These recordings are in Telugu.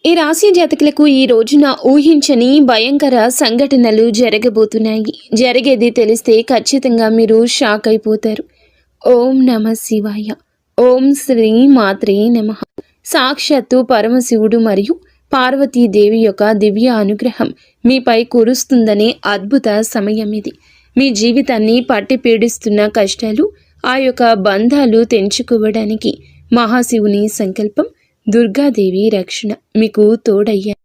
ఈ రాశి జాతకులకు ఈ రోజున ఊహించని భయంకర సంఘటనలు జరగబోతున్నాయి. జరిగేది తెలిస్తే ఖచ్చితంగా మీరు షాక్ అయిపోతారు. ఓం నమ శివాయ. ఓం శ్రీ మాత్రే నమః. సాక్షాత్తు పరమశివుడు మరియు పార్వతీదేవి యొక్క దివ్య అనుగ్రహం మీపై కురుస్తుందనే అద్భుత సమయం ఇది. మీ జీవితాన్ని పట్టి పీడిస్తున్న కష్టాలు, ఆ యొక్క బంధాలు తెంచుకోవడానికి మహాశివుని సంకల్పం, దుర్గాదేవి రక్షణ మీకు తోడయ్యా.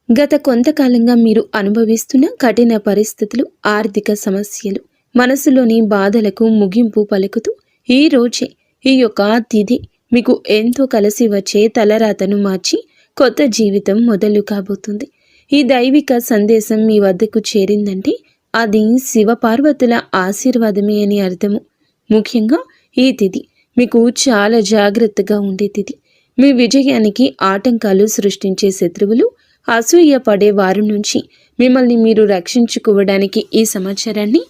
గత కొంతకాలంగా మీరు అనుభవిస్తున్న కఠిన పరిస్థితులు, ఆర్థిక సమస్యలు, మనసులోని బాధలకు ముగింపు పలుకుతూ ఈ రోజే ఈ యొక్క తిథి మీకు ఎంతో కలిసి వచ్చే తలరాతను మార్చి కొత్త జీవితం మొదలు కాబోతుంది. ఈ దైవిక సందేశం మీ వద్దకు చేరిందంటే అది శివపార్వతుల ఆశీర్వాదమే అని అర్థము. ముఖ్యంగా ఈ తిథి మీకు చాలా జాగ్రత్తగా ఉండే తిథి. మీ విజయానికి ఆటంకాలు సృష్టించే శత్రువులు, అసూయ పడే వారి నుంచి మిమ్మల్ని మీరు రక్షించుకోవడానికి ఈ సమాచారాన్ని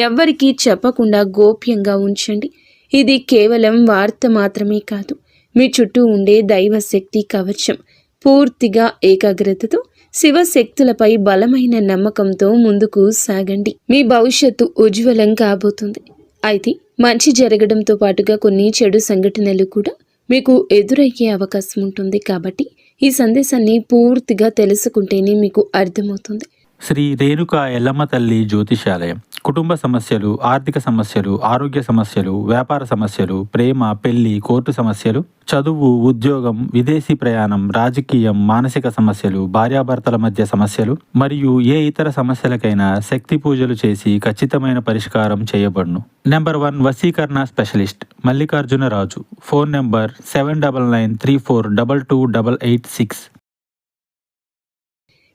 ఎవ్వరికీ చెప్పకుండా గోప్యంగా ఉంచండి. ఇది కేవలం వార్త మాత్రమే కాదు, మీ చుట్టూ ఉండే దైవశక్తి కవచం. పూర్తిగా ఏకాగ్రతతో శివశక్తులపై బలమైన నమ్మకంతో ముందుకు సాగండి. మీ భవిష్యత్తు ఉజ్వలం కాబోతుంది. అయితే మంచి జరగడంతో పాటుగా కొన్ని చెడు సంఘటనలు కూడా మీకు ఎదురయ్యే అవకాశం ఉంటుంది. కాబట్టి ఈ సందేశాన్ని పూర్తిగా తెలుసుకుంటేనే మీకు అర్థమవుతుంది. శ్రీ రేణుకా ఎల్లమ్మ తల్లి జ్యోతిషాలయం. కుటుంబ సమస్యలు, ఆర్థిక సమస్యలు, ఆరోగ్య సమస్యలు, వ్యాపార సమస్యలు, ప్రేమ, పెళ్లి, కోర్టు సమస్యలు, చదువు, ఉద్యోగం, విదేశీ ప్రయాణం, రాజకీయం, మానసిక సమస్యలు, భార్యాభర్తల మధ్య సమస్యలు మరియు ఏ ఇతర సమస్యలకైనా శక్తి పూజలు చేసి ఖచ్చితమైన పరిష్కారం చేయబడును. నెంబర్ 1 వశీకరణ specialist Mallikarjuna Raju. Phone number 7993422886.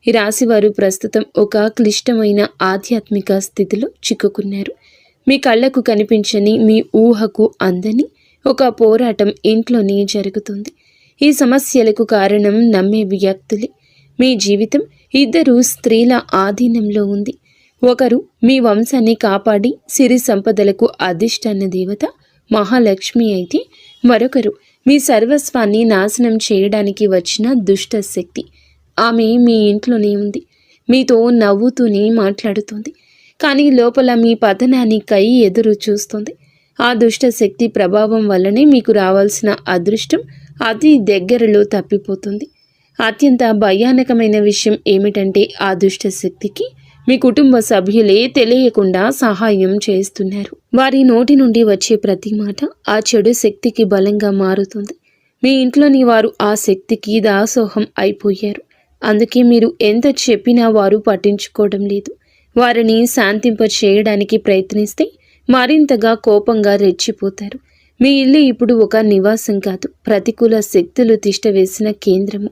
ఈ రాశివారు ప్రస్తుతం ఒక క్లిష్టమైన ఆధ్యాత్మిక స్థితిలో చిక్కుకున్నారు. మీ కళ్ళకు కనిపించని, మీ ఊహకు అందని ఒక పోరాటం ఇంట్లోనే జరుగుతుంది. ఈ సమస్యలకు కారణం నమ్మే వ్యక్తులే. మీ జీవితం 2 స్త్రీల ఆధీనంలో ఉంది. ఒకరు మీ వంశాన్ని కాపాడి సిరి సంపదలకు అధిష్టాన దేవత మహాలక్ష్మి అయితే, మరొకరు మీ సర్వస్వాన్ని నాశనం చేయడానికి వచ్చిన దుష్ట శక్తి. ఆమె మీ ఇంట్లోనే ఉంది, మీతో నవ్వుతూనే మాట్లాడుతుంది, కానీ లోపల మీ పతనానికై ఎదురు చూస్తుంది. ఆ దుష్ట శక్తి ప్రభావం వల్లనే మీకు రావాల్సిన అదృష్టం అతి దగ్గరలో తప్పిపోతుంది. అత్యంత భయానకమైన విషయం ఏమిటంటే ఆ దుష్ట శక్తికి మీ కుటుంబ సభ్యులే తెలియకుండా సహాయం చేస్తున్నారు. వారి నోటి నుండి వచ్చే ప్రతి మాట ఆ చెడు శక్తికి బలంగా మారుతుంది. మీ ఇంట్లోని వారు ఆ శక్తికి దాసోహం అయిపోయారు. అందుకే మీరు ఎంత చెప్పినా వారు పట్టించుకోవడం లేదు. వారిని శాంతింప చేయడానికి ప్రయత్నిస్తే మరింతగా కోపంగా రెచ్చిపోతారు. మీ ఇల్లు ఇప్పుడు ఒక నివాసం కాదు, ప్రతికూల శక్తులు తిష్టవేసిన కేంద్రము.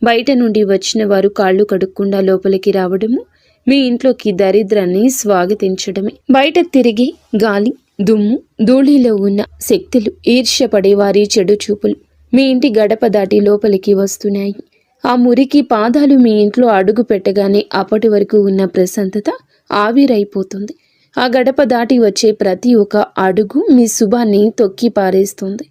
బయట నుండి వచ్చిన వారు కాళ్ళు కడుక్కుండా లోపలికి రావడము మీ ఇంట్లోకి దరిద్రాన్ని స్వాగతించడమే. బయట తిరిగి గాలి, దుమ్ము, ధూళిలో ఉన్న శక్తులు, ఈర్ష్యపడే వారి చెడు చూపులు మీ ఇంటి గడప దాటి లోపలికి వస్తున్నాయి. ఆ మురికి పాదాలు మీ ఇంట్లో అడుగు పెట్టగానే అప్పటి వరకు ఉన్న ప్రశాంతత ఆవిరైపోతుంది. ఆ గడప దాటి వచ్చే ప్రతి ఒక్క అడుగు మీ శుభాన్ని తొక్కి పారేస్తుంది.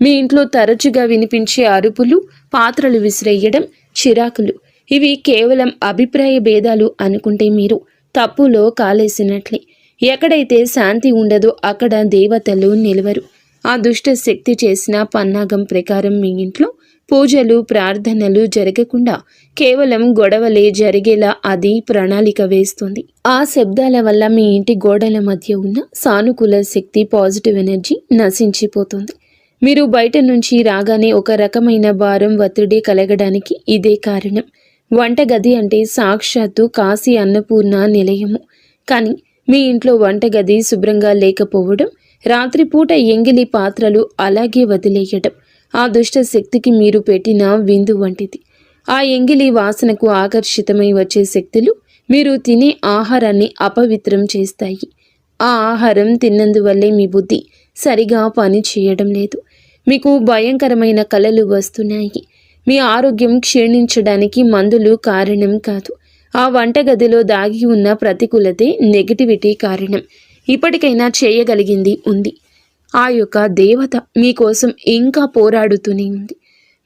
మీ ఇంట్లో తరచుగా వినిపించే అరుపులు, పాత్రలు విసిరేయడం, చిరాకులు, ఇవి కేవలం అభిప్రాయ భేదాలు అనుకుంటే మీరు తప్పులో కాలేసినట్లే. ఎక్కడైతే శాంతి ఉండదో అక్కడ దేవతలు నిలవరు. ఆ దుష్ట శక్తి చేసిన పన్నాగం ప్రకారం మీ ఇంట్లో పూజలు, ప్రార్థనలు జరగకుండా కేవలం గొడవలే జరిగేలా అది ప్రణాళిక వేస్తుంది. ఆ శబ్దాల వల్ల మీ ఇంటి గోడల మధ్య ఉన్న సానుకూల శక్తి, పాజిటివ్ ఎనర్జీ నశించిపోతుంది. మీరు బయట నుంచి రాగానే ఒక రకమైన భారం, ఒత్తిడి కలగడానికి ఇదే కారణం. వంటగది అంటే సాక్షాత్తు కాశీ అన్నపూర్ణ నిలయము. కానీ మీ ఇంట్లో వంటగది శుభ్రంగా లేకపోవడం, రాత్రిపూట ఎంగిలి పాత్రలు అలాగే వదిలేయడం ఆ దుష్ట శక్తికి మీరు పెట్టిన విందు వంటిది. ఆ ఎంగిలి వాసనకు ఆకర్షితమై వచ్చే శక్తులు మీరు తినే ఆహారాన్ని అపవిత్రం చేస్తాయి. ఆ ఆహారం తిన్నందువల్లే మీ బుద్ధి సరిగా పని చేయడం లేదు. మీకు భయంకరమైన కలలు వస్తున్నాయి. మీ ఆరోగ్యం క్షీణించడానికి మందులు కారణం కాదు. ఆ వంటగదిలో దాగి ఉన్న ప్రతికూలతే, నెగటివిటీ కారణం. ఇప్పటికైనా చేయగలిగింది ఉంది. ఆ యొక్క దేవత మీకోసం ఇంకా పోరాడుతూనే ఉంది.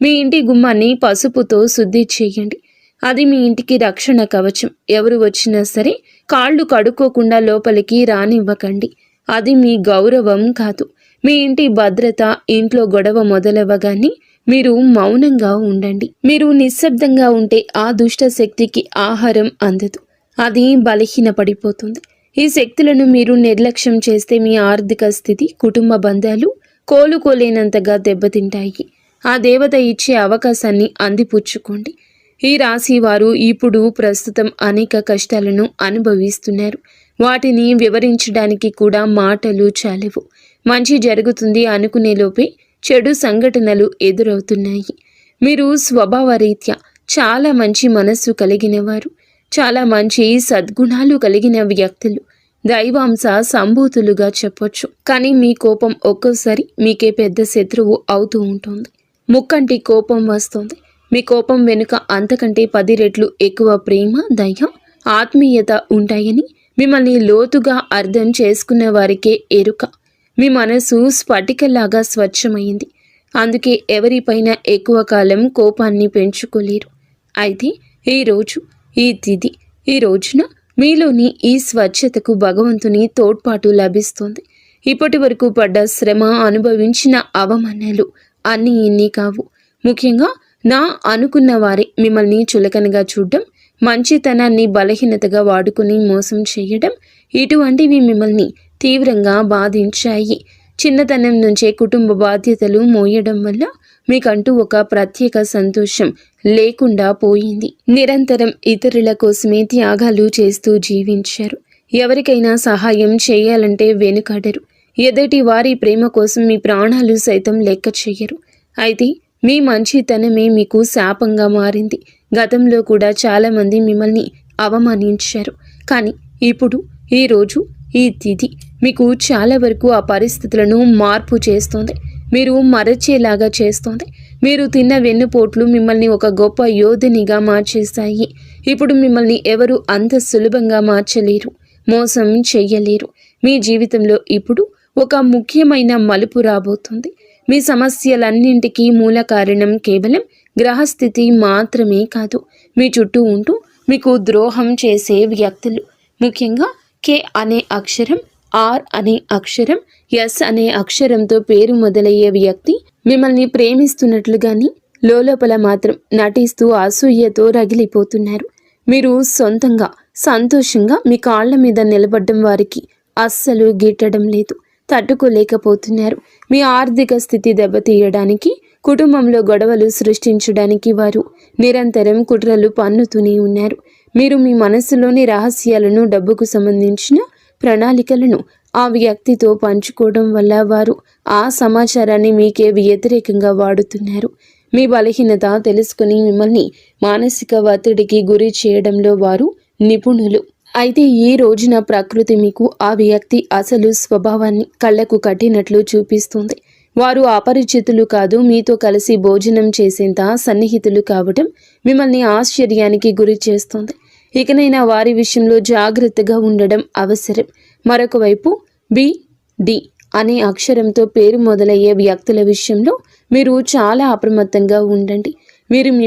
మీ ఇంటి గుమ్మాన్ని పసుపుతో శుద్ధి చేయండి. అది మీ ఇంటికి రక్షణ కవచం. ఎవరు వచ్చినా సరే కాళ్ళు కడుక్కోకుండా లోపలికి రానివ్వకండి. అది మీ గౌరవం కాదు, మీ ఇంటి భద్రత. ఇంట్లో గొడవ మొదలవ్వగానే మీరు మౌనంగా ఉండండి. మీరు నిశ్శబ్దంగా ఉంటే ఆ దుష్ట శక్తికి ఆహారం అందదు, అది బలహీనపడిపోతుంది. ఈ శక్తులను మీరు నిర్లక్ష్యం చేస్తే మీ ఆర్థిక స్థితి, కుటుంబ బంధాలు కోలుకోలేనంతగా దెబ్బతింటాయి. ఆ దేవత ఇచ్చే అవకాశాన్ని అందిపుచ్చుకోండి. ఈ రాశి వారు ఇప్పుడు ప్రస్తుతం అనేక కష్టాలను అనుభవిస్తున్నారు. వాటిని వివరించడానికి కూడా మాటలు చాలవు. మంచి జరుగుతుంది అనుకునే లోపే చెడు సంఘటనలు ఎదురవుతున్నాయి. మీరు స్వభావరీత్యా చాలా మంచి మనస్సు కలిగిన వారు, చాలా మంచి సద్గుణాలు కలిగిన వ్యక్తులు, దైవాంశ సంభూతులుగా చెప్పొచ్చు. కానీ మీ కోపం ఒక్కోసారి మీకే పెద్ద శత్రువు అవుతూ ఉంటుంది. ముక్కంటి కోపం వస్తుంది. మీ కోపం వెనుక అంతకంటే 10 రెట్లు ఎక్కువ ప్రేమ, దయ, ఆత్మీయత ఉంటాయని మిమ్మల్ని లోతుగా అర్థం చేసుకున్న వారికే ఎరుక. మీ మనసు స్ఫటికలాగా స్వచ్ఛమైంది. అందుకే ఎవరిపైన ఎక్కువ కాలం కోపాన్ని పెంచుకోలేరు. అయితే ఈ తిథి, ఈ రోజున మీలోని ఈ స్వచ్ఛతకు భగవంతుని తోడ్పాటు లభిస్తుంది. ఇప్పటి వరకు పడ్డ శ్రమ, అనుభవించిన అవమానాలు అన్నీ ఇన్ని కావు. ముఖ్యంగా నా అనుకున్న వారే మిమ్మల్ని చులకనగా చూడడం, మంచితనాన్ని బలహీనతగా వాడుకుని మోసం చేయడం, ఇటువంటివి మిమ్మల్ని తీవ్రంగా బాధించాయి. చిన్నతనం నుంచే కుటుంబ బాధ్యతలు మోయడం వల్ల మీకంటూ ఒక ప్రత్యేక సంతోషం లేకుండా పోయింది. నిరంతరం ఇతరుల కోసమే త్యాగాలు చేస్తూ జీవించారు. ఎవరికైనా సహాయం చేయాలంటే వెనుకాడరు. ఎదుటి వారి ప్రేమ కోసం మీ ప్రాణాలు సైతం లెక్క చేయరు. అయితే మీ మంచితనమే మీకు శాపంగా మారింది. గతంలో కూడా చాలామంది మిమ్మల్ని అవమానించారు. కానీ ఇప్పుడు, ఈ తిథి మీకు చాలా వరకు ఆ పరిస్థితులను మార్పు చేస్తోంది. మీరు మరచేలాగా చేస్తోంది. మీరు తిన్న వెన్నుపోట్లు మిమ్మల్ని ఒక గొప్ప యోధునిగా మార్చేస్తాయి. ఇప్పుడు మిమ్మల్ని ఎవరు అంత సులభంగా మార్చలేరు, మోసం చెయ్యలేరు. మీ జీవితంలో ఇప్పుడు ఒక ముఖ్యమైన మలుపు రాబోతుంది. మీ సమస్యలన్నింటికీ మూల కారణం కేవలం గ్రహస్థితి మాత్రమే కాదు, మీ చుట్టూ ఉంటూ మీకు ద్రోహం చేసే వ్యక్తులు. ముఖ్యంగా కే అనే అక్షరం, ఆర్ అనే అక్షరం, ఎస్ అనే అక్షరంతో పేరు మొదలయ్యే వ్యక్తి మిమ్మల్ని ప్రేమిస్తున్నట్లుగాని లోపల మాత్రం నటిస్తూ అసూయతో రగిలిపోతున్నారు. మీరు సొంతంగా సంతోషంగా మీ కాళ్ల మీద నిలబడ్డం వారికి అస్సలు గిట్టడం లేదు, తట్టుకోలేకపోతున్నారు. మీ ఆర్థిక స్థితి దెబ్బతీయడానికి, కుటుంబంలో గొడవలు సృష్టించడానికి వారు నిరంతరం కుట్రలు పన్నుతూనే ఉన్నారు. మీరు మీ మనసులోని రహస్యాలను, డబ్బుకు సంబంధించిన ప్రణాళికలను ఆ వ్యక్తితో పంచుకోవడం వల్ల వారు ఆ సమాచారాన్ని మీకే వ్యతిరేకంగా వాడుతున్నారు. మీ బలహీనత తెలుసుకుని మిమ్మల్ని మానసిక ఒత్తిడికి గురి చేయడంలో వారు నిపుణులు. అయితే ఈ రోజున ప్రకృతి మీకు ఆ వ్యక్తి అసలు స్వభావాన్ని కళ్ళకు కట్టినట్లు చూపిస్తుంది. వారు అపరిచితులు కాదు, మీతో కలిసి భోజనం చేసేంత సన్నిహితులు కావడం మిమ్మల్ని ఆశ్చర్యానికి గురి చేస్తుంది. ఇకనైనా వారి విషయంలో జాగ్రత్తగా ఉండడం అవసరం. మరొక వైపు డి అనే అక్షరంతో పేరు మొదలయ్యే వ్యక్తుల విషయంలో మీరు చాలా అప్రమత్తంగా ఉండండి. వీరు మీ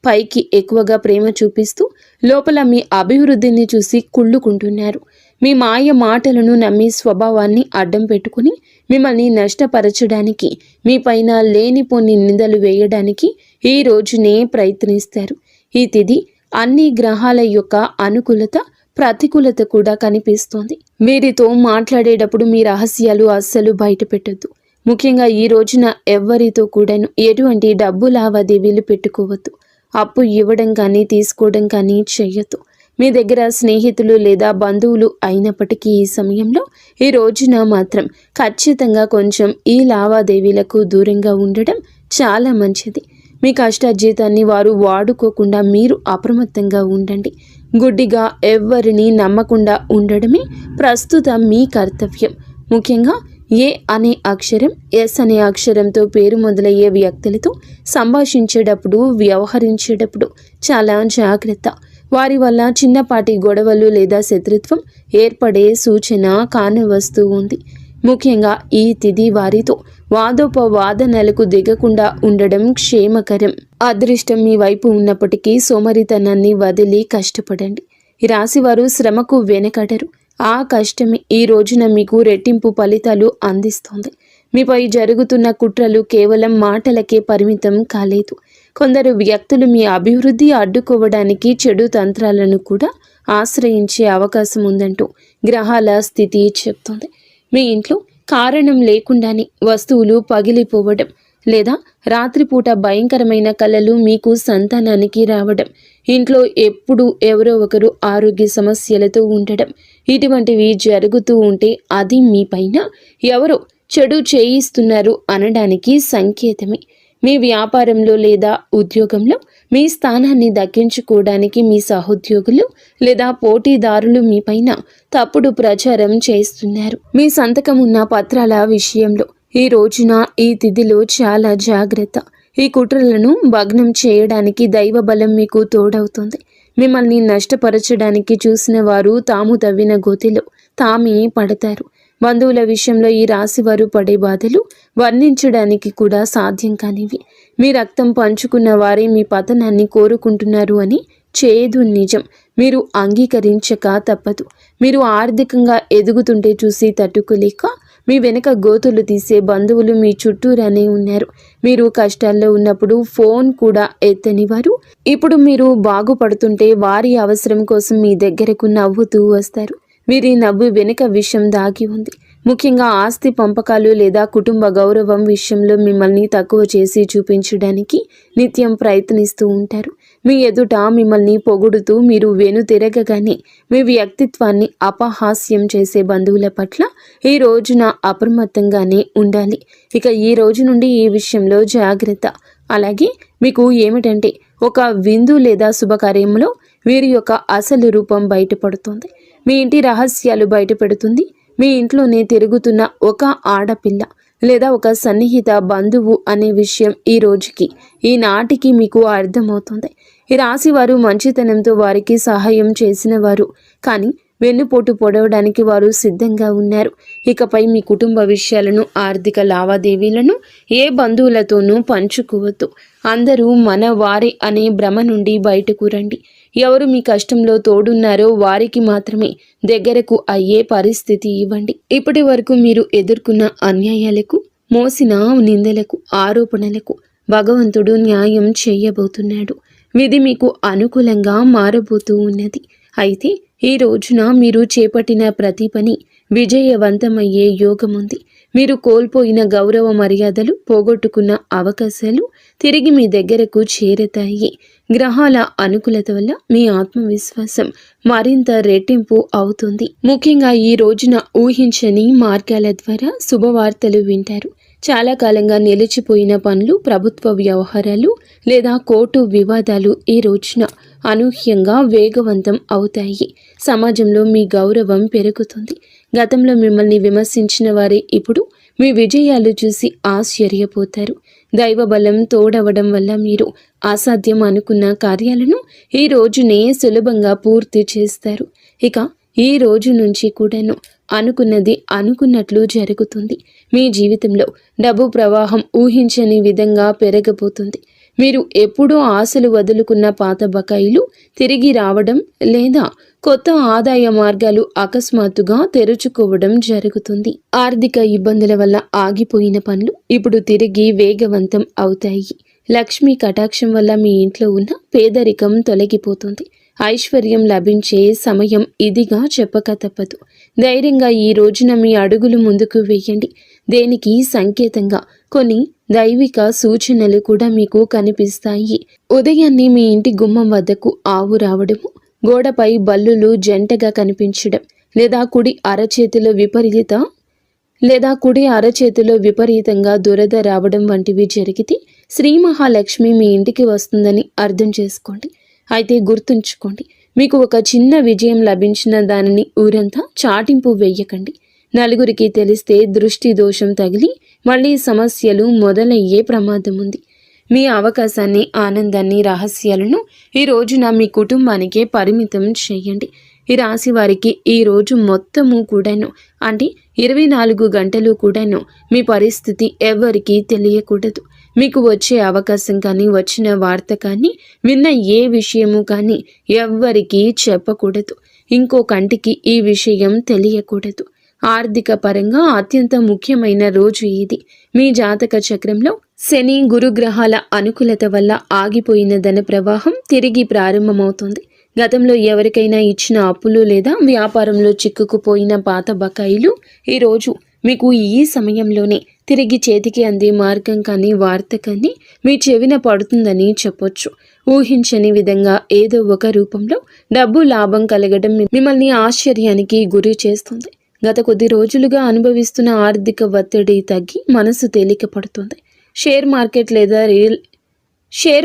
పైకి ఎక్కువగా ప్రేమ చూపిస్తూ లోపల మీ అభివృద్ధిని చూసి కుళ్ళుకుంటున్నారు. మీ మాయ మాటలను నమ్మి స్వభావాన్ని అడ్డం పెట్టుకుని మిమ్మల్ని నష్టపరచడానికి, మీ పైన లేనిపోని నిందలు వేయడానికి ఈ రోజునే ప్రయత్నిస్తారు. ఈ తిథి అన్ని గ్రహాల యొక్క అనుకూలత, ప్రతికూలత కూడా కనిపిస్తోంది. వీరితో మాట్లాడేటప్పుడు మీ రహస్యాలు అస్సలు బయట పెట్టొద్దు. ముఖ్యంగా ఈ రోజున ఎవ్వరితో కూడాను ఎటువంటి డబ్బు లావాదేవీలు పెట్టుకోవద్దు. అప్పు ఇవ్వడం కానీ తీసుకోవడం కానీ చెయ్యొద్దు. మీ దగ్గర స్నేహితులు లేదా బంధువులు అయినప్పటికీ ఈ సమయంలో, ఈ రోజున మాత్రం ఖచ్చితంగా కొంచెం ఈ లావాదేవీలకు దూరంగా ఉండడం చాలా మంచిది. మీ కష్టార్జితాన్ని వారు వాడుకోకుండా మీరు అప్రమత్తంగా ఉండండి. గుడ్డిగా ఎవ్వరిని నమ్మకుండా ఉండడమే ప్రస్తుతం మీ కర్తవ్యం. ముఖ్యంగా ఏ అనే అక్షరం, ఎస్ అనే అక్షరంతో పేరు మొదలయ్యే వ్యక్తులతో సంభాషించేటప్పుడు, వ్యవహరించేటప్పుడు చాలా జాగ్రత్త. వారి వల్ల చిన్నపాటి గొడవలు లేదా శత్రుత్వం ఏర్పడే సూచన కానవస్తూ ఉంది. ముఖ్యంగా ఈ తిథి వారితో వాదోపవాదనలకు దిగకుండా ఉండడం క్షేమకరం. అదృష్టం మీ వైపు ఉన్నప్పటికీ సోమరితనాన్ని వదిలి కష్టపడండి. ఈ రాశివారు శ్రమకు వెనకడరు. ఆ కష్టమే ఈ రోజున మీకు రెట్టింపు ఫలితాలు అందిస్తోంది. మీపై జరుగుతున్న కుట్రలు కేవలం మాటలకే పరిమితం కాలేదు. కొందరు వ్యక్తులు మీ అభివృద్ధి అడ్డుకోవడానికి చెడు తంత్రాలను కూడా ఆశ్రయించే అవకాశం ఉందంటూ గ్రహాల స్థితి చెప్తోంది. మీ ఇంట్లో కారణం లేకుండానే వస్తువులు పగిలిపోవడం లేదా రాత్రిపూట భయంకరమైన కలలు మీకు సంతానానికి రావడం, ఇంట్లో ఎప్పుడు ఎవరో ఒకరు ఆరోగ్య సమస్యలతో ఉండడం, ఇటువంటివి జరుగుతూ ఉంటే అది మీ పైన ఎవరో చెడు చేయిస్తున్నారు అనడానికి సంకేతమే. మీ వ్యాపారంలో లేదా ఉద్యోగంలో మీ స్థానాన్ని దక్కించుకోవడానికి మీ సహోద్యోగులు లేదా పోటీదారులు మీపైన తప్పుడు ప్రచారం చేస్తున్నారు. మీ సంతకం ఉన్న పత్రాల విషయంలో ఈ రోజున ఈ తిథిలో చాలా జాగ్రత్త. ఈ కుట్రలను భగ్నం చేయడానికి దైవ బలం మీకు తోడవుతుంది. మిమ్మల్ని నష్టపరచడానికి చూసిన వారు తాము తవ్విన గోతిలో తామే పడతారు. బంధువుల విషయంలో ఈ రాశివారు పడే బాధలు వర్ణించడానికి కూడా సాధ్యం కానివి. మీ రక్తం పంచుకున్న వారే మీ పతనాన్ని కోరుకుంటున్నారు అని చేదు నిజం. మీరు అంగీకరించక తప్పదు. మీరు ఆర్థికంగా ఎదుగుతుంటే చూసి తట్టుకోలేక మీ వెనక గోతులు తీసే బంధువులు మీ చుట్టూరానే ఉన్నారు. మీరు కష్టాల్లో ఉన్నప్పుడు ఫోన్ కూడా ఎత్తని వారు ఇప్పుడు మీరు బాగుపడుతుంటే వారి అవసరం కోసం మీ దగ్గరకు నవ్వుతూ వస్తారు. వీరి నవ్వు వెనుక విషయం దాగి ఉంది. ముఖ్యంగా ఆస్తి పంపకాలు లేదా కుటుంబ గౌరవం విషయంలో మిమ్మల్ని తక్కువ చేసి చూపించడానికి నిత్యం ప్రయత్నిస్తూ ఉంటారు. మీ ఎదుట మిమ్మల్ని పొగుడుతూ మీరు వెనుతిరగగానే మీ వ్యక్తిత్వాన్ని అపహాస్యం చేసే బంధువుల పట్ల ఈ రోజున అప్రమత్తంగానే ఉండాలి. ఇక ఈ రోజు నుండి ఈ విషయంలో జాగ్రత్త. అలాగే మీకు ఏమిటంటే ఒక విందు లేదా శుభకార్యంలో వీరి యొక్క అసలు రూపం బయటపడుతుంది. మీ ఇంటి రహస్యాలు బయటపెడుతుంది. మీ ఇంట్లోనే తిరుగుతున్న ఒక ఆడపిల్ల లేదా ఒక సన్నిహిత బంధువు అనే విషయం ఈ రోజుకి ఈనాటికి మీకు అర్థమవుతుంది. ఈ రాశి వారు మంచితనంతో వారికి సహాయం చేసిన వారు, కానీ వెన్నుపోటు పొడవడానికి వారు సిద్ధంగా ఉన్నారు. ఇకపై మీ కుటుంబ విషయాలను, ఆర్థిక లావాదేవీలను ఏ బంధువులతోనూ పంచుకోవద్దు. అందరూ మన వారే అనే భ్రమ నుండి బయటకు రండి. ఎవరు మీ కష్టంలో తోడున్నారో వారికి మాత్రమే దగ్గరకు అయ్యే పరిస్థితి ఇవ్వండి. ఇప్పటి వరకు మీరు ఎదుర్కొన్న అన్యాయాలకు, మోసిన నిందలకు, ఆరోపణలకు భగవంతుడు న్యాయం చేయబోతున్నాడు. విధి మీకు అనుకూలంగా మారబోతూ ఉన్నది. అయితే ఈ రోజున మీరు చేపట్టిన ప్రతి పని విజయవంతమయ్యే యోగం ఉంది. మీరు కోల్పోయిన గౌరవ మర్యాదలు, పోగొట్టుకున్న అవకాశాలు తిరిగి మీ దగ్గరకు చేరతాయి. గ్రహాల అనుకూలత వల్ల మీ ఆత్మవిశ్వాసం మరింత రెట్టింపు అవుతుంది. ముఖ్యంగా ఈ రోజున ఊహించని మార్గాల ద్వారా శుభవార్తలు వింటారు. చాలా కాలంగా నిలిచిపోయిన పనులు, ప్రభుత్వ వ్యవహారాలు లేదా కోర్టు వివాదాలు ఈ రోజున అనూహ్యంగా వేగవంతం అవుతాయి. సమాజంలో మీ గౌరవం పెరుగుతుంది. గతంలో మిమ్మల్ని విమర్శించిన వారే ఇప్పుడు మీ విజయాలు చూసి ఆశ్చర్యపోతారు. దైవ బలం తోడవడం వల్ల మీరు అసాధ్యం అనుకున్న కార్యాలను ఈ రోజునే సులభంగా పూర్తి చేస్తారు. ఇక ఈ రోజు నుంచి కూడాను అనుకున్నది అనుకున్నట్లు జరుగుతుంది. మీ జీవితంలో డబ్బు ప్రవాహం ఊహించని విధంగా పెరగబోతుంది. మీరు ఎప్పుడూ ఆశలు వదులుకున్న పాత బకాయిలు తిరిగి రావడం లేదా కొత్త ఆదాయ మార్గాలు అకస్మాత్తుగా తెరుచుకోవడం జరుగుతుంది. ఆర్థిక ఇబ్బందుల వల్ల ఆగిపోయిన పనులు ఇప్పుడు తిరిగి వేగవంతం అవుతాయి. లక్ష్మీ కటాక్షం వల్ల మీ ఇంట్లో ఉన్న పేదరికం తొలగిపోతుంది. ఐశ్వర్యం లభించే సమయం ఇదిగా చెప్పక తప్పదు. ధైర్యంగా ఈ రోజున మీ అడుగులు ముందుకు వేయండి. దేనికి సంకేతంగా కొన్ని దైవిక సూచనలు కూడా మీకు కనిపిస్తాయి. ఉదయాన్నే మీ ఇంటి గుమ్మం వద్దకు ఆవు రావడము, గోడపై బల్లులు జంటగా కనిపించడం లేదా కుడి అరచేతిలో విపరీతంగా దురద రావడం వంటివి జరిగితే శ్రీ మహాలక్ష్మి మీ ఇంటికి వస్తుందని అర్థం చేసుకోండి. అయితే గుర్తుంచుకోండి, మీకు ఒక చిన్న విజయం లభించిన దానిని ఊరంతా చాటింపు వేయకండి. నలుగురికి తెలిస్తే దృష్టి దోషం తగిలి మళ్ళీ సమస్యలు మొదలయ్యే ప్రమాదం ఉంది. మీ అవకాశాన్ని, ఆనందాన్ని, రహస్యాలను ఈ రోజున మీ కుటుంబానికే పరిమితం చేయండి. ఈ రాశి వారికి ఈ రోజు మొత్తము కూడాను, అంటే 24 గంటలు కూడాను మీ పరిస్థితి ఎవరికీ తెలియకూడదు. మీకు వచ్చే అవకాశం కానీ, వచ్చిన వార్త కానీ, విన్న ఏ విషయము కానీ ఎవ్వరికీ చెప్పకూడదు. ఇంకో కంటికి ఈ విషయం తెలియకూడదు. ఆర్థిక పరంగా అత్యంత ముఖ్యమైన రోజు ఇది. మీ జాతక చక్రంలో శని, గురుగ్రహాల అనుకూలత వల్ల ఆగిపోయిన ధన ప్రవాహం తిరిగి ప్రారంభమవుతుంది. గతంలో ఎవరికైనా ఇచ్చిన అప్పులు లేదా వ్యాపారంలో చిక్కుకుపోయిన పాత బకాయిలు ఈరోజు మీకు ఈ సమయంలోనే తిరిగి చేతికి అందే మార్గం కానీ, వార్త కానీ మీ చెవిన పడుతుందని చెప్పొచ్చు. ఊహించని విధంగా ఏదో ఒక రూపంలో డబ్బు లాభం కలగడం మిమ్మల్ని ఆశ్చర్యానికి గురి చేస్తుంది. గత కొద్ది రోజులుగా అనుభవిస్తున్న ఆర్థిక ఒత్తిడి తగ్గి మనసు తేలిక పడుతుంది. షేర్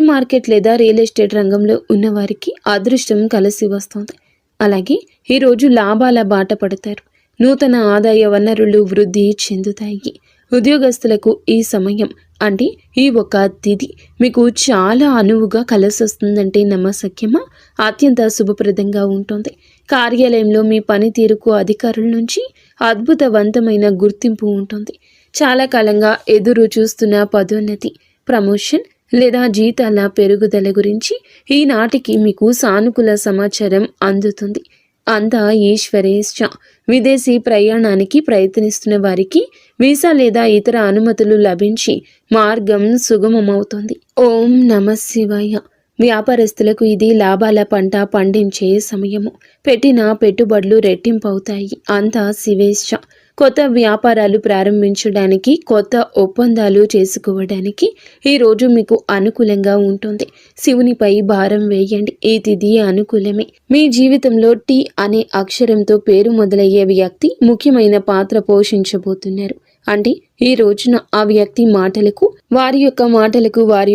మార్కెట్ లేదా రియల్ ఎస్టేట్ రంగంలో ఉన్నవారికి అదృష్టం కలిసి వస్తుంది. అలాగే ఈరోజు లాభాల బాట పడతారు. నూతన ఆదాయ వనరులు వృద్ధి చెందుతాయి. ఉద్యోగస్తులకు ఈ సమయం అంటే ఈ ఒక తిథి మీకు చాలా అనువుగా కలిసొస్తుందంటే నమ్మశక్యమా? అత్యంత శుభప్రదంగా ఉంటుంది. కార్యాలయంలో మీ పనితీరుకు అధికారుల నుంచి అద్భుతవంతమైన గుర్తింపు ఉంటుంది. చాలా కాలంగా ఎదురు చూస్తున్న పదోన్నతి, ప్రమోషన్ లేదా జీతాల పెరుగుదల గురించి ఈనాటికి మీకు సానుకూల సమాచారం అందుతుంది. అంతా ఈశ్వరేచ్ఛ. విదేశీ ప్రయాణానికి ప్రయత్నిస్తున్న వారికి వీసా లేదా ఇతర అనుమతులు లభించి మార్గం సుగమమవుతుంది. ఓం నమః శివాయ. వ్యాపారస్తులకు ఇది లాభాల పంట పండించే సమయము. పెట్టిన పెట్టుబడులు రెట్టింపవుతాయి. అంతా శివేచ్ఛ. కొత్త వ్యాపారాలు ప్రారంభించడానికి, కొత్త ఒప్పందాలు చేసుకోవడానికి ఈరోజు మీకు అనుకూలంగా ఉంటుంది. శివునిపై భారం వేయండి. ఈ తిథి అనుకూలమే. మీ జీవితంలో టీ అనే అక్షరంతో పేరు మొదలయ్యే వ్యక్తి ముఖ్యమైన పాత్ర పోషించబోతున్నారు. అంటే ఈ రోజున ఆ వ్యక్తి మాటలకు, వారి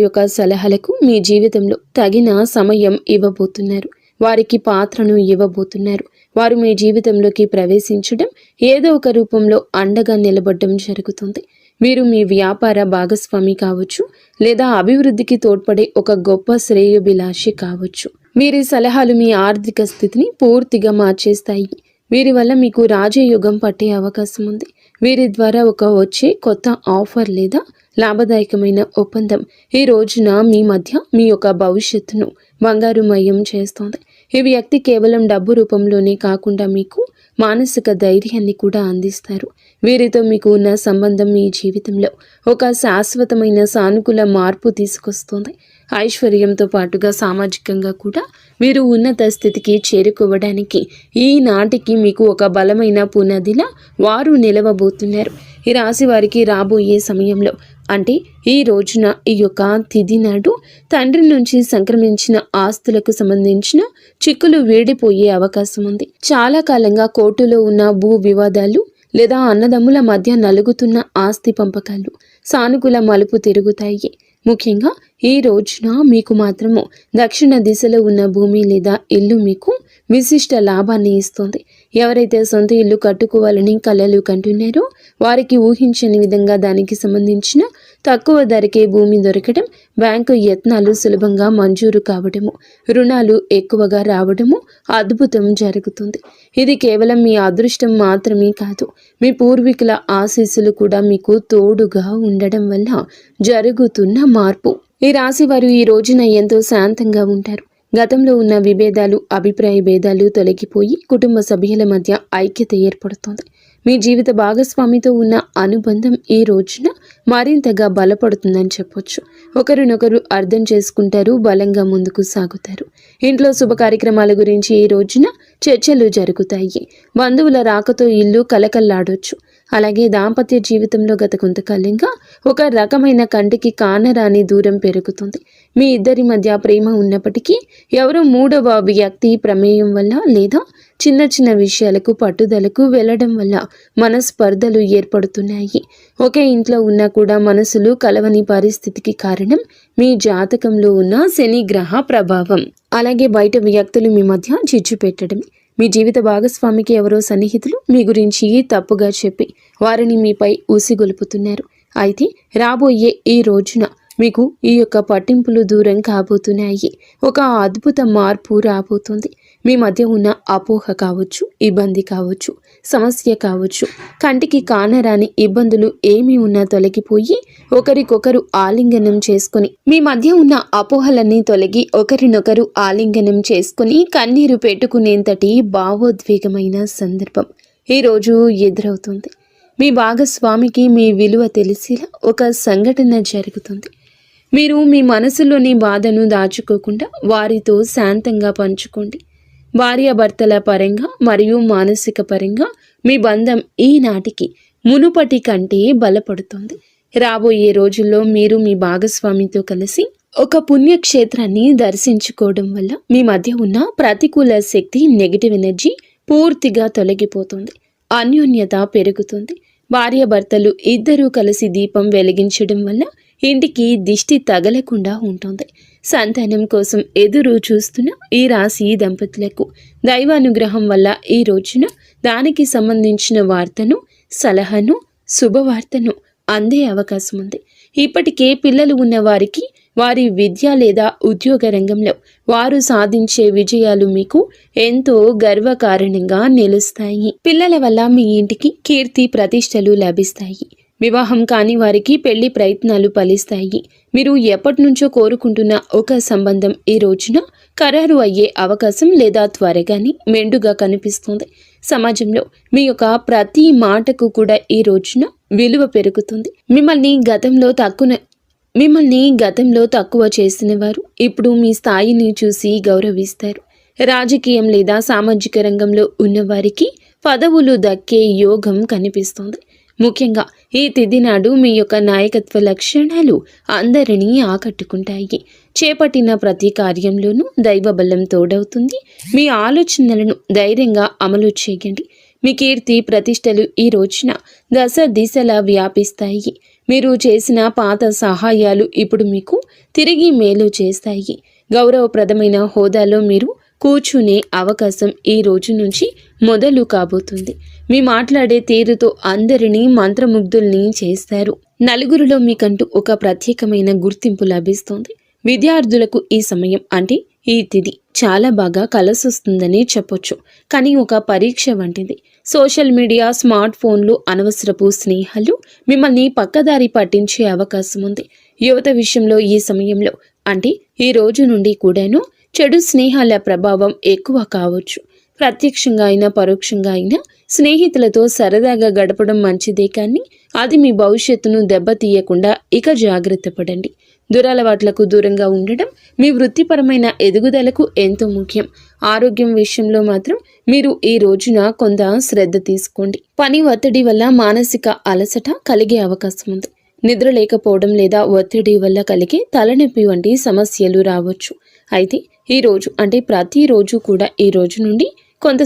యొక్క సలహాలకు మీ జీవితంలో తగిన సమయం ఇవ్వబోతున్నారు. వారికి పాత్రను ఇవ్వబోతున్నారు. వారు మీ జీవితంలోకి ప్రవేశించడం, ఏదో ఒక రూపంలో అండగా నిలబడడం జరుగుతుంది. మీరు మీ వ్యాపార భాగస్వామి కావచ్చు, లేదా అభివృద్ధికి తోడ్పడే ఒక గొప్ప శ్రేయోభిలాషి కావచ్చు. వీరి సలహాలు మీ ఆర్థిక స్థితిని పూర్తిగా మార్చేస్తాయి. వీరి వల్ల మీకు రాజయోగం పట్టే అవకాశం ఉంది. వీరి ద్వారా వచ్చే కొత్త ఆఫర్ లేదా లాభదాయకమైన ఒప్పందం ఈ రోజున మీ మధ్య మీ యొక్క భవిష్యత్తును బంగారుమయం చేస్తోంది. ఈ వ్యక్తి కేవలం డబ్బు రూపంలోనే కాకుండా మీకు మానసిక ధైర్యాన్ని కూడా అందిస్తారు. వీరితో మీకు ఉన్న సంబంధం మీ జీవితంలో ఒక శాశ్వతమైన సానుకూల మార్పు తీసుకొస్తుంది. ఐశ్వర్యంతో పాటుగా సామాజికంగా కూడా మీరు ఉన్నత స్థితికి చేరుకోవడానికి ఈనాటికి మీకు ఒక బలమైన పునాదిలా వారు నిలవబోతున్నారు. ఈ రాశి వారికి రాబోయే సమయంలో అంటే ఈ రోజున, ఈ యొక్క తిథి నాడు తండ్రి నుంచి సంక్రమించిన ఆస్తులకు సంబంధించిన చిక్కులు వీడిపోయే అవకాశం ఉంది. చాలా కాలంగా కోర్టులో ఉన్న భూ వివాదాలు లేదా అన్నదమ్ముల మధ్య నలుగుతున్న ఆస్తి పంపకాలు సానుకూల మలుపు తిరుగుతాయి. ముఖ్యంగా ఈ రోజున మీకు మాత్రము దక్షిణ దిశలో ఉన్న భూమి లేదా ఇల్లు మీకు విశిష్ట లాభాన్ని ఇస్తుంది. ఎవరైతే సొంత ఇల్లు కట్టుకోవాలని కలలు కంటున్నారో వారికి ఊహించని విధంగా దానికి సంబంధించిన తక్కువ ధరకే భూమి దొరకడం, బ్యాంకు యత్నాలు సులభంగా మంజూరు కావడము, రుణాలు ఎక్కువగా రావడము అద్భుతం జరుగుతుంది. ఇది కేవలం మీ అదృష్టం మాత్రమే కాదు, మీ పూర్వీకుల ఆశీస్సులు కూడా మీకు తోడుగా ఉండడం వల్ల జరుగుతున్న మార్పు. ఈ రాశి వారు ఈ రోజున ఎంతో శాంతంగా ఉంటారు. గతంలో ఉన్న విభేదాలు, అభిప్రాయ భేదాలు తొలగిపోయి కుటుంబ సభ్యుల మధ్య ఐక్యత ఏర్పడుతుంది. మీ జీవిత భాగస్వామితో ఉన్న అనుబంధం ఈ రోజున మరింతగా బలపడుతుందని చెప్పొచ్చు. ఒకరినొకరు అర్థం చేసుకుంటారు, బలంగా ముందుకు సాగుతారు. ఇంట్లో శుభ కార్యక్రమాల గురించి ఈ రోజున చర్చలు జరుగుతాయి. బంధువుల రాకతో ఇల్లు కలకల్లాడొచ్చు. అలాగే దాంపత్య జీవితంలో గత కొంతకాలంగా ఒక రకమైన కంటికి కానరాని దూరం పెరుగుతుంది. మీ ఇద్దరి మధ్య ప్రేమ ఉన్నప్పటికీ ఎవరో మూడవ వ్యక్తి ప్రమేయం వల్ల లేదా చిన్న చిన్న విషయాలకు పట్టుదలకు వెళ్లడం వల్ల మనస్పర్ధలు ఏర్పడుతున్నాయి. ఒకే ఇంట్లో ఉన్నా కూడా మనసులు కలవని పరిస్థితికి కారణం మీ జాతకంలో ఉన్న శని గ్రహ ప్రభావం. అలాగే బయట వ్యక్తులు మీ మధ్య చిచ్చు పెట్టడమే. మీ జీవిత భాగస్వామికి ఎవరో సన్నిహితులు మీ గురించి తప్పుగా చెప్పి వారిని మీపై ఊసిగొలుపుతున్నారు. అయితే రాబోయే ఈ రోజున మీకు ఈ యొక్క పట్టింపులు దూరం కాబోతున్నాయి. ఒక అద్భుత మార్పు రాబోతుంది. మీ మధ్య ఉన్న అపోహ కావచ్చు, ఇబ్బంది కావచ్చు, సమస్య కావచ్చు, కంటికి కానరాని ఇబ్బందులు ఏమీ ఉన్నా తొలగిపోయి ఒకరికొకరు ఆలింగనం చేసుకొని మీ మధ్య ఉన్న అపోహలన్నీ తొలగి ఒకరినొకరు ఆలింగనం చేసుకొని కన్నీరు పెట్టుకునేంతటి భావోద్వేగమైన సందర్భం ఈరోజు ఎదురవుతుంది. మీ భాగస్వామికి మీ విలువ తెలిసేలా ఒక సంఘటన జరుగుతుంది. మీరు మీ మనసులోని బాధను దాచుకోకుండా వారితో శాంతంగా పంచుకోండి. భార్యాభర్తల పరంగా మరియు మానసిక పరంగా మీ బంధం ఈనాటికి మునుపటి కంటే బలపడుతుంది. రాబోయే రోజుల్లో మీరు మీ భాగస్వామితో కలిసి ఒక పుణ్యక్షేత్రాన్ని దర్శించుకోవడం వల్ల మీ మధ్య ఉన్న ప్రతికూల శక్తి, నెగిటివ్ ఎనర్జీ పూర్తిగా తొలగిపోతుంది. అన్యోన్యత పెరుగుతుంది. భార్యాభర్తలు ఇద్దరూ కలిసి దీపం వెలిగించడం వల్ల ఇంటికి దిష్టి తగలకుండా ఉంటుంది. సంతానం కోసం ఎదురు చూస్తున్న ఈ రాశి దంపతులకు దైవానుగ్రహం వల్ల ఈ రోజున దానికి సంబంధించిన వార్తను, సలహాను, శుభవార్తను అందే అవకాశం ఉంది. ఇప్పటికే పిల్లలు ఉన్న వారికి వారి విద్య లేదా ఉద్యోగ రంగంలో వారు సాధించే విజయాలు మీకు ఎంతో గర్వకారణంగా నిలుస్తాయి. పిల్లల వల్ల మీ ఇంటికి కీర్తి ప్రతిష్టలు లభిస్తాయి. వివాహం కాని వారికి పెళ్లి ప్రయత్నాలు ఫలిస్తాయి. మీరు ఎప్పటి నుంచో కోరుకుంటున్న ఒక సంబంధం ఈ రోజున ఖరారు అయ్యే అవకాశం లేదా త్వరగానే మెండుగా కనిపిస్తుంది. సమాజంలో మీ యొక్క ప్రతి మాటకు కూడా ఈ రోజున విలువ పెరుగుతుంది. మిమ్మల్ని గతంలో తక్కువ చేసిన వారు ఇప్పుడు మీ స్థాయిని చూసి గౌరవిస్తారు. రాజకీయం లేదా సామాజిక రంగంలో ఉన్నవారికి పదవులు దక్కే యోగం కనిపిస్తుంది. ముఖ్యంగా ఈ తిథి నాడు మీ యొక్క నాయకత్వ లక్షణాలు అందరినీ ఆకట్టుకుంటాయి. చేపట్టిన ప్రతి కార్యంలోనూ దైవబలం తోడవుతుంది. మీ ఆలోచనలను ధైర్యంగా అమలు చేయండి. మీ కీర్తి ప్రతిష్టలు ఈ రోజున దశ దిశలా వ్యాపిస్తాయి. మీరు చేసిన పాత సహాయాలు ఇప్పుడు మీకు తిరిగి మేలు చేస్తాయి. గౌరవప్రదమైన హోదాలో మీరు కూర్చునే అవకాశం ఈ రోజు నుంచి మొదలు కాబోతుంది. మీ మాట్లాడే తీరుతో అందరినీ మంత్రముగ్ధుల్ని చేస్తారు. నలుగురిలో మీకంటూ ఒక ప్రత్యేకమైన గుర్తింపు లభిస్తుంది. విద్యార్థులకు ఈ సమయం అంటే ఈ తిథి చాలా బాగా కలసొస్తుందని చెప్పొచ్చు. కానీ ఒక పరీక్ష వంటిది. సోషల్ మీడియా, స్మార్ట్ ఫోన్లు, అనవసరపు స్నేహాలు మిమ్మల్ని పక్కదారి పట్టించే అవకాశం ఉంది. యువత విషయంలో ఈ సమయంలో అంటే ఈ రోజు నుండి కూడాను చెడు స్నేహాల ప్రభావం ఎక్కువ కావచ్చు. ప్రత్యక్షంగా అయినా పరోక్షంగా అయినా స్నేహితులతో సరదాగా గడపడం మంచిదే, కానీ అది మీ భవిష్యత్తును దెబ్బతీయకుండా ఇక జాగ్రత్త పడండి. దురలవాట్లకు దూరంగా ఉండడం మీ వృత్తిపరమైన ఎదుగుదలకు ఎంతో ముఖ్యం. ఆరోగ్యం విషయంలో మాత్రం మీరు ఈ రోజున కొంత శ్రద్ధ తీసుకోండి. పని ఒత్తిడి వల్ల మానసిక అలసట కలిగే అవకాశం ఉంది. నిద్ర లేకపోవడం లేదా ఒత్తిడి వల్ల కలిగే తలనొప్పి వంటి సమస్యలు రావచ్చు. అయితే ఈ రోజు అంటే ప్రతిరోజు కూడా ఈ రోజు నుండి కొంత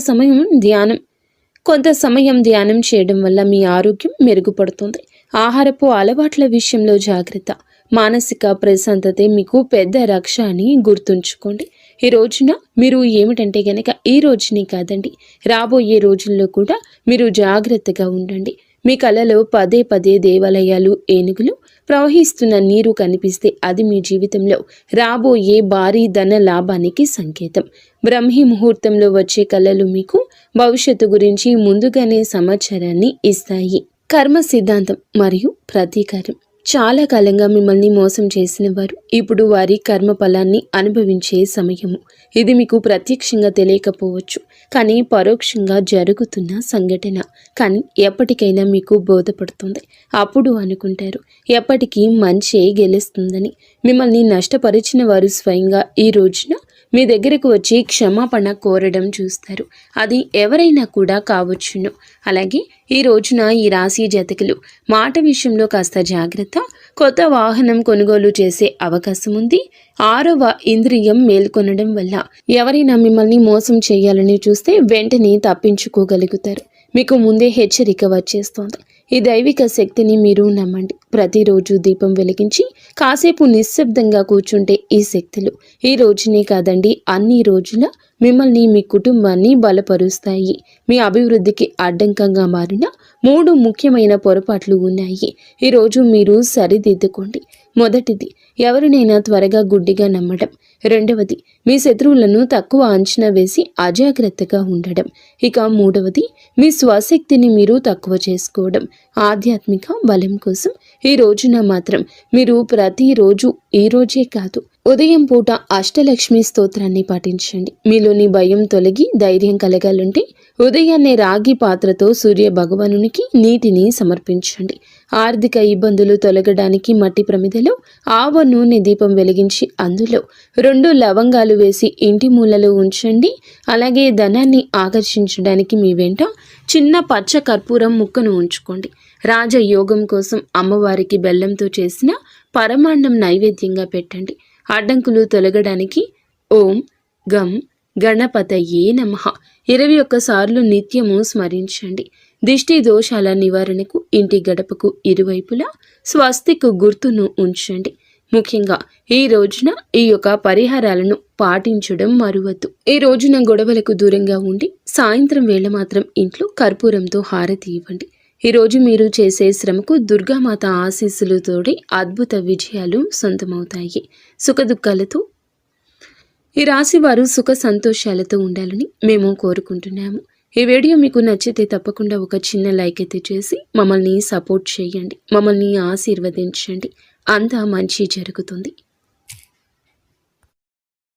సమయం ధ్యానం చేయడం వల్ల మీ ఆరోగ్యం మెరుగుపడుతుంది. ఆహారపు అలవాట్ల విషయంలో జాగ్రత్త. మానసిక ప్రశాంతతే మీకు పెద్ద రక్ష అని గుర్తుంచుకోండి. ఈ రోజున మీరు ఏమిటంటే గనక ఈ రోజునే కాదండి, రాబోయే రోజుల్లో కూడా మీరు జాగ్రత్తగా ఉండండి. మీ కళ్ళలో పదే పదే దేవాలయాలు, ఏనుగులు, ప్రవహిస్తున్న నీరు కనిపిస్తే అది మీ జీవితంలో రాబోయే భారీ ధన లాభానికి సంకేతం. బ్రహ్మీ ముహూర్తంలో వచ్చే కళలు మీకు భవిష్యత్తు గురించి ముందుగానే సమాచారాన్ని ఇస్తాయి. కర్మ సిద్ధాంతం మరియు ప్రతీకారం. చాలా కాలంగా మిమ్మల్ని మోసం చేసిన వారు ఇప్పుడు వారి కర్మ ఫలాన్ని అనుభవించే సమయము. ఇది మీకు ప్రత్యక్షంగా తెలియకపోవచ్చు, కానీ పరోక్షంగా జరుగుతున్న సంఘటన. కానీ ఎప్పటికైనా మీకు బోధపడుతుంది. అప్పుడు అనుకుంటారు ఎప్పటికీ మంచే గెలుస్తుందని. మిమ్మల్ని నష్టపరిచిన వారు స్వయంగా ఈ రోజున మీ దగ్గరకు వచ్చి క్షమాపణ కోరడం చూస్తారు. అది ఎవరైనా కూడా కావచ్చును. అలాగే ఈ రోజున ఈ రాశి జాతకులు మాట విషయంలో కాస్త జాగ్రత్త. కొత్త వాహనం కొనుగోలు చేసే అవకాశం ఉంది. 6వ ఇంద్రియం మేల్కొనడం వల్ల ఎవరైనా మిమ్మల్ని మోసం చేయాలని చూస్తే వెంటనే తప్పించుకోగలుగుతారు. మీకు ముందే హెచ్చరిక వచ్చేస్తోంది. ఈ దైవిక శక్తిని మీరు నమ్మండి. ప్రతిరోజు దీపం వెలిగించి కాసేపు నిశ్శబ్దంగా కూర్చుంటే ఈ శక్తులు ఈ రోజునే కాదండి, అన్ని రోజుల మిమ్మల్ని, మీ కుటుంబాన్ని బలపరుస్తాయి. మీ అభివృద్ధికి అడ్డంకంగా మారిన 3 ముఖ్యమైన పొరపాట్లు ఉన్నాయి. ఈరోజు మీరు సరిదిద్దుకోండి. మొదటిది, ఎవరినైనా త్వరగా గుడ్డిగా నమ్మడం. రెండవది, మీ శత్రువులను తక్కువ అంచనా వేసి అజాగ్రత్తగా ఉండడం. ఇక మూడవది, మీ స్వశక్తిని మీరు తక్కువ చేసుకోవడం. ఆధ్యాత్మిక బలం కోసం ఈ రోజున మాత్రం మీరు ప్రతిరోజు, ఈ రోజే కాదు, ఉదయం పూట అష్టలక్ష్మి స్తోత్రాన్ని పాటించండి. మీలోని భయం తొలగి ధైర్యం కలగాలంటే ఉదయాన్నే రాగి పాత్రతో సూర్య భగవానునికి నీటిని సమర్పించండి. ఆర్థిక ఇబ్బందులు తొలగడానికి మట్టి ప్రమిదలో ఆవ నూనె దీపం వెలిగించి అందులో 2 లవంగాలు వేసి ఇంటి మూలలో ఉంచండి. అలాగే ధనాన్ని ఆకర్షించడానికి మీ వెంట చిన్న పచ్చ కర్పూరం ముక్కను ఉంచుకోండి. రాజయోగం కోసం అమ్మవారికి బెల్లంతో చేసిన పరమాన్నం నైవేద్యంగా పెట్టండి. అడ్డంకులు తొలగడానికి ఓం గం గణపతయే నమః 21 సార్లు నిత్యము స్మరించండి. దిష్టి దోషాల నివారణకు ఇంటి గడపకు ఇరువైపులా స్వస్తిక్ గుర్తును ఉంచండి. ముఖ్యంగా ఈ రోజున ఈ యొక్క పరిహారాలను పాటించడం మరువద్దు. ఈ రోజున గొడవలకు దూరంగా ఉండి సాయంత్రం వేళ మాత్రం ఇంట్లో కర్పూరంతో హారతి ఇవ్వండి. ఈ రోజు మీరు చేసే శ్రమకు దుర్గామాత ఆశీస్సులతోటి అద్భుత విజయాలు సొంతమవుతాయి. సుఖదుఖాలతో ఈ రాశి వారు సుఖ సంతోషాలతో ఉండాలని మేము కోరుకుంటున్నాము. ఈ వీడియో మీకు నచ్చితే తప్పకుండా ఒక చిన్న లైక్ అయితే చేసి మమ్మల్ని సపోర్ట్ చేయండి. మమ్మల్ని ఆశీర్వదించండి. అంతా మంచి జరుగుతుంది.